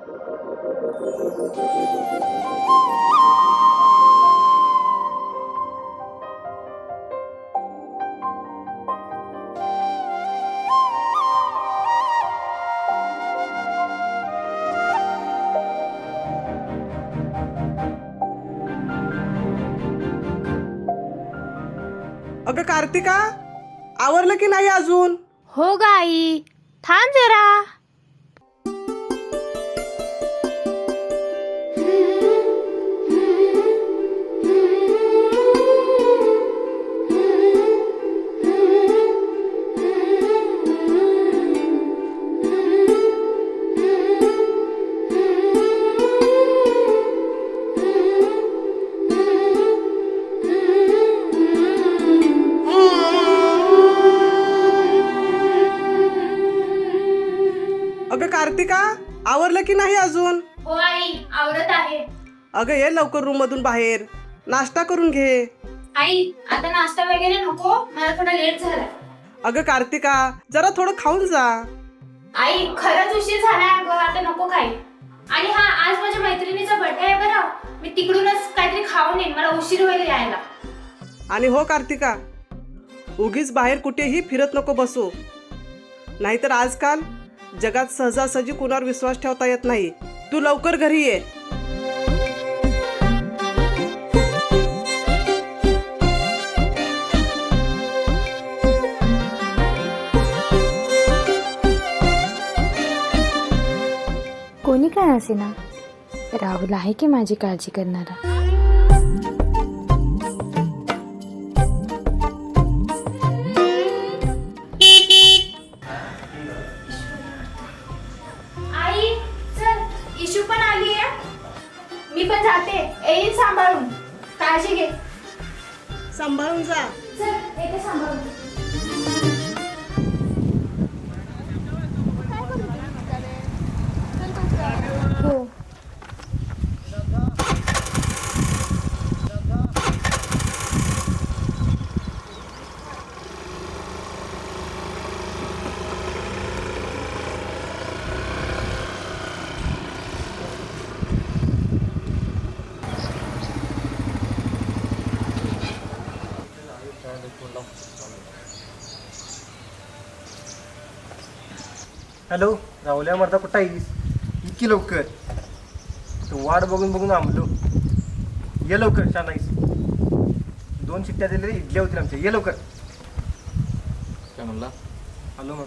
अगं कार्तिका, आवरलं की नाही अजून? हो ग आई, थांब जरा. अगं कार्तिका, आवरलं की नाही अजून? हो आई, आवरत आहे. अगं ये लवकर रूम मधून बाहेर, नाश्ता करून घे. आई, आता नाश्ता वगैरे नको, मला थोडा लेट झाला. अगं कार्तिका, जरा थोडं खाऊन जा. आई, खरंच उशीर झालाय अगं, आता नको काही. आणि हा, आज माझ्या मैत्रिणीचा बर्थडे आहे बरं, मी तिकडूनच काहीतरी खाऊन येईन, मला उशीर होईल यायला. आणि हो कार्तिका, उगीच बाहेर कुठेही फिरत नको बसू. नाहीतर आजकाल जगात सहजासहजी कुणावर विश्वास ठेवता येत नाही. तू लवकर घरी ये. कोणी काय असेना, राहुल आहे की माझी काळजी करणारा. आई, चल, इशू पण आली आहे. मी पण जाते, येईन सांभाळून. काळजी घे. सांभाळून जा. चल, येते सांभाळून. हो. हॅलो राहुल्या, मर्दा कुठं आहेस? इतकी लवकर तू वाट बघून बघून आंबलो. ये लवकर, छान आहेस. 2 शिट्ट्या दिलेल्या इडल्या होतील आमच्या. ये लवकर. काय म्हणला? आलो मग.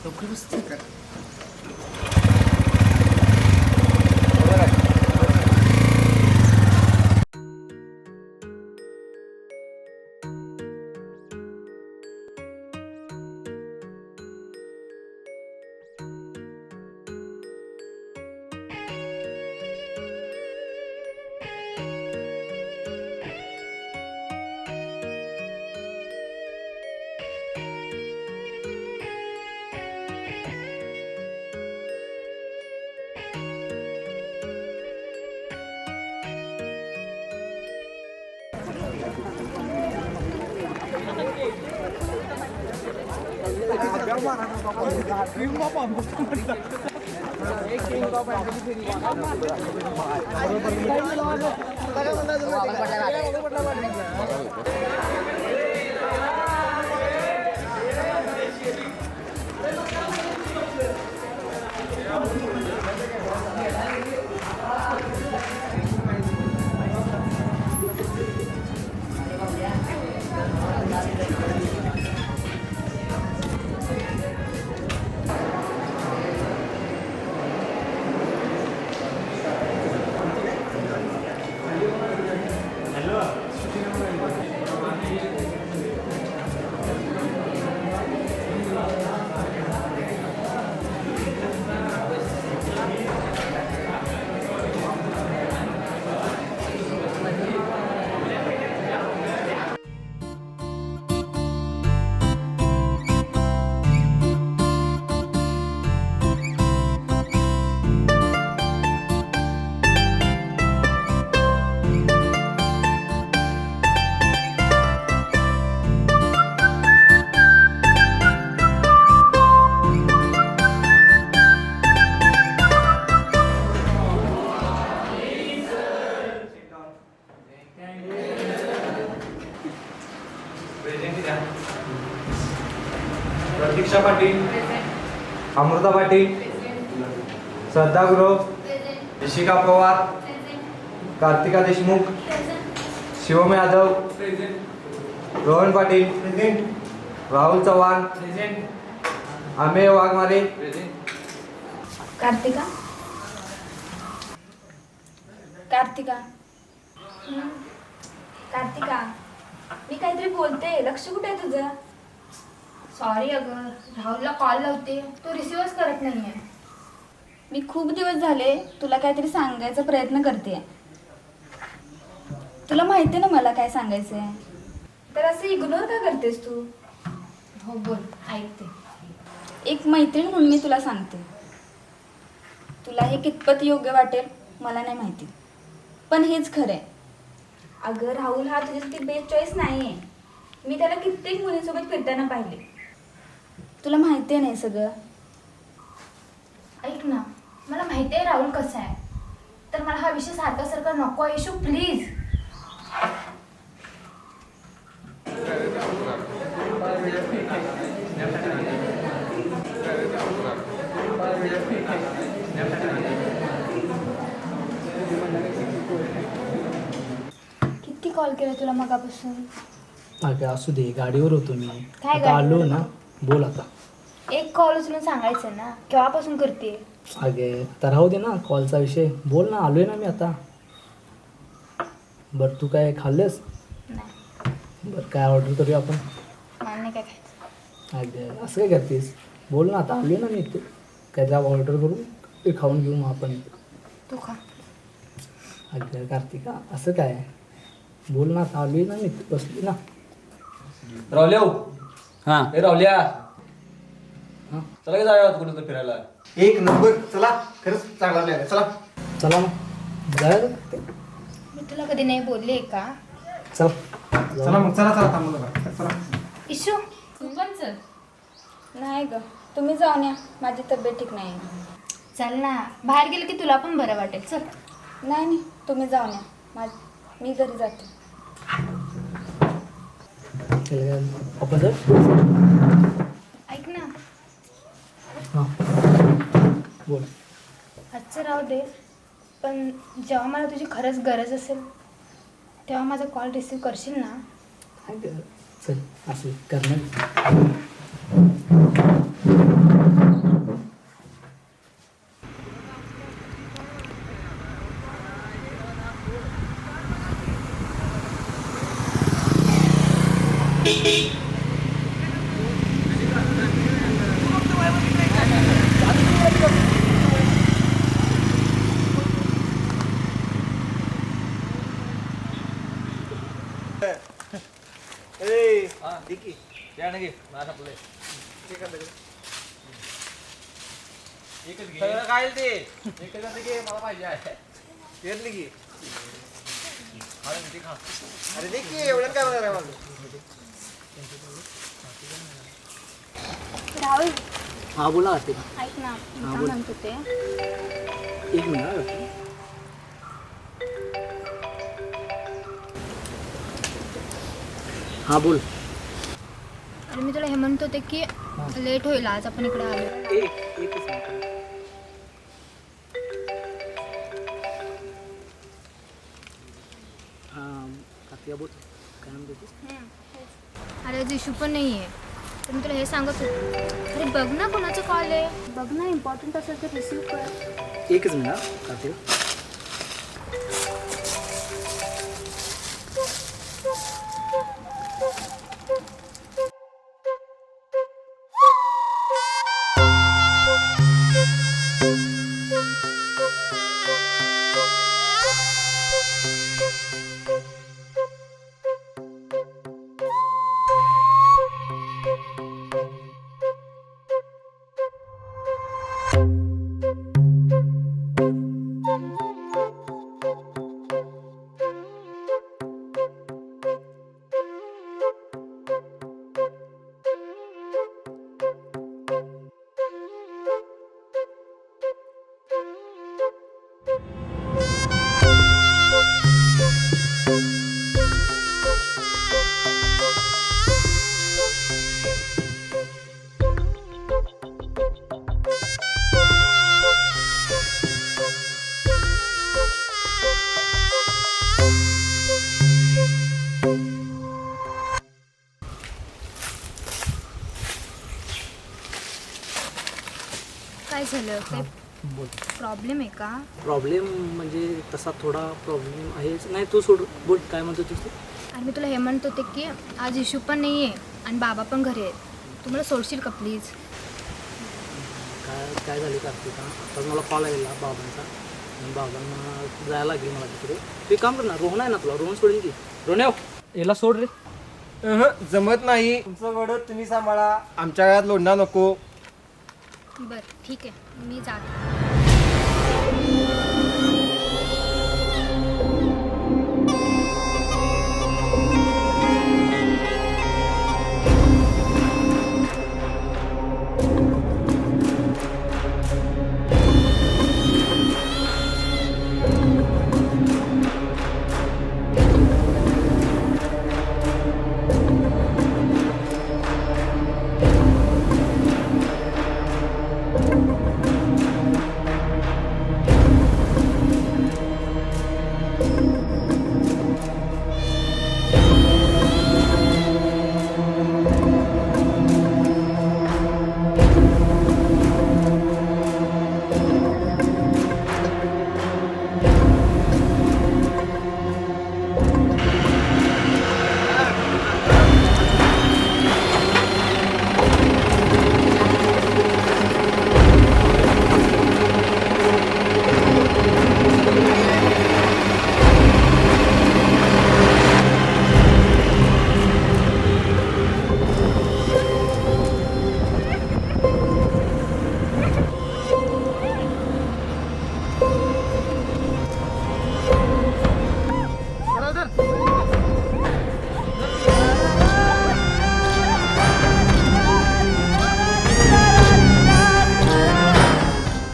लवकर बसते का? अमृता पाटील, श्रद्धा गुरव, ऋषिका पवार, कार्तिका देशमुख, शिवम यादव, रोहन पाटील, राहुल चव्हाण, अमेय वाघमारे, कार्तिका कार्तिका कार्तिका मी काहीतरी बोलते, लक्ष कुठे आहे तुझं? सॉरी अगं, राहुलला कॉल लावते तो रिसिव्हच करत नाहीये. मी खूप दिवस झाले तुला काहीतरी सांगायचा प्रयत्न करते. तुला माहिती ना मला काय सांगायचं आहे, तर असं इग्नोर का करतेस तू? हो बोल, ऐकते. एक मैत्रीण म्हणून मी तुला सांगते. तुला हे कितपत योग्य वाटेल मला नाही माहिती, पण हेच खरं आहे. अगं राहुल हा तुझ्यासाठी बेस्ट चॉईस नाही आहे. मी त्याला कित्येक मुलींसोबत फिरताना पाहिले. तुला माहिती आहे नाही सगळं. ऐक ना, मला माहिती आहे राहुल कसा आहे, तर मला हा विषय सारखा सारखा नको आहे. Issue please. किती कॉल केला तुला मगापासून? अगं असू दे, गाडीवर होतो मी. काय आता आलो गाडीवर? ना, बोल आता. एक कॉल उचलून सांगायचं ना, केव्हापासून करते? अगे तर राहू दे ना कॉलचा विषय, बोल ना. आलोय ना मी आता. बरं तू काय खाल्लंस? नाही, बरं काय ऑर्डर करूया आपण? मला नाही काय खायचं. अगं असं काय करतेस? बोल ना, आता आलोय ना मी. तू काय जा ऑर्डर करू, ते खाऊन घेऊ मग आपण. तू खा. अगं कार्तिका असं काय? बोल ना, आता आलोय ना मी, बसली ना. रावल्या हां ए रावल्या, हां चला की जाऊया कुठं तर फिरायला. एक नंबर. चला, खरंच चांगला प्लॅन आहे. चला. चला मग जाऊया. मी तुला कधी नाही बोलले का? चल चला मग, चला चला थांबू नका. चला. इशू तू पण चल. नाही ग, तुम्ही जाऊन या, माझी तब्येत ठीक नाही. चल ना, बाहेर गेलं की तुला पण बरं वाटेल. चल. नाही नाही, तुम्ही जाऊन या, मी घरी जाते. आपण जर ऐक ना, हां बोल. आजचं राहू दे, पण जेव्हा मला तुझी खरंच गरज असेल तेव्हा माझा कॉल रिसीव करशील ना? काय गं? चल असं करणार. या ना घे, माझा आपलं सगळं काय ते एकच घे, मला पाहिजे आहे. घेतली की. अरे ते खा. अरे दे की, एवढ्यात काय होणार आहे माझं? राहुल हां बोला कार्तिका. ऐक ना, मी हा, काय बोल. म्हणतो ते, एक मिनिट. हां बोल. अरे मी तुला हे म्हणत होते की लेट होईल आज आपण इकडे आलो. एकच मिनिट. हां कार्तिका बोल, काय म्हणत होतीस? अरे आज इशू पण नाही आहे, तर मी तुला हे सांगत होते. अरे बघ ना कोणाचा कॉल आहे, बघ ना, इम्पॉर्टंट असेल तर रिसीव कर. एकच मिनिट कार्तिका. बरं काही बोल. प्रॉब्लेम आहे का? प्रॉब्लेम म्हणजे तसा थोडा प्रॉब्लेम आहेच. नाही तू सोड, बोल काय म्हणतो तू. आणि मी तुला हे म्हणत होते की आज इशू पण नाही आहे आणि बाबा पण घरी आहेत. तू मला सोडशील का प्लीज? काय काय झाले कार्तिका, आताच मला कॉल आलेला बाबांचा आणि बाबांना जायला लागेल मला तिकडे. तू एक काम कर ना, रोहन आहे ना तुला, रोहन सोडेल की. रोहन याला सोड रे. जमत नाही. तुमचं वडत तुम्ही सांभाळा, आमच्या घरात लोडणार नको. बरं ठीक आहे, मी जाते.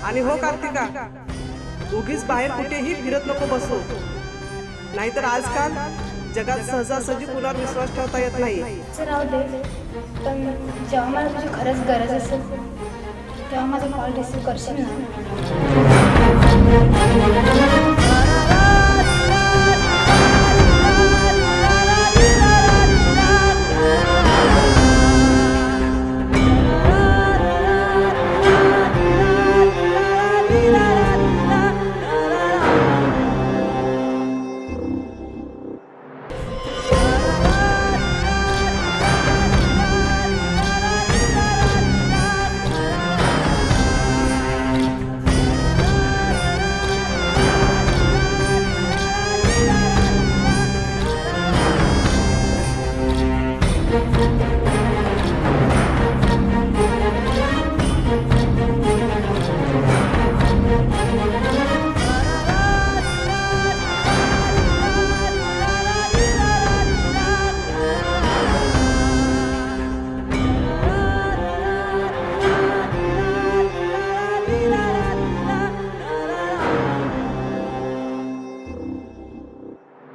आणि हो कार्तिका, उगीच बाहेर कुठेही फिरत नको बसू. नाहीतर आजकाल जगात सहजासहजी कुणावर विश्वास ठेवता येत नाही. असं राहू दे, पण जेव्हा मला तुझी खरंच गरज असेल तेव्हा माझा कॉल रिसीव करशील ना?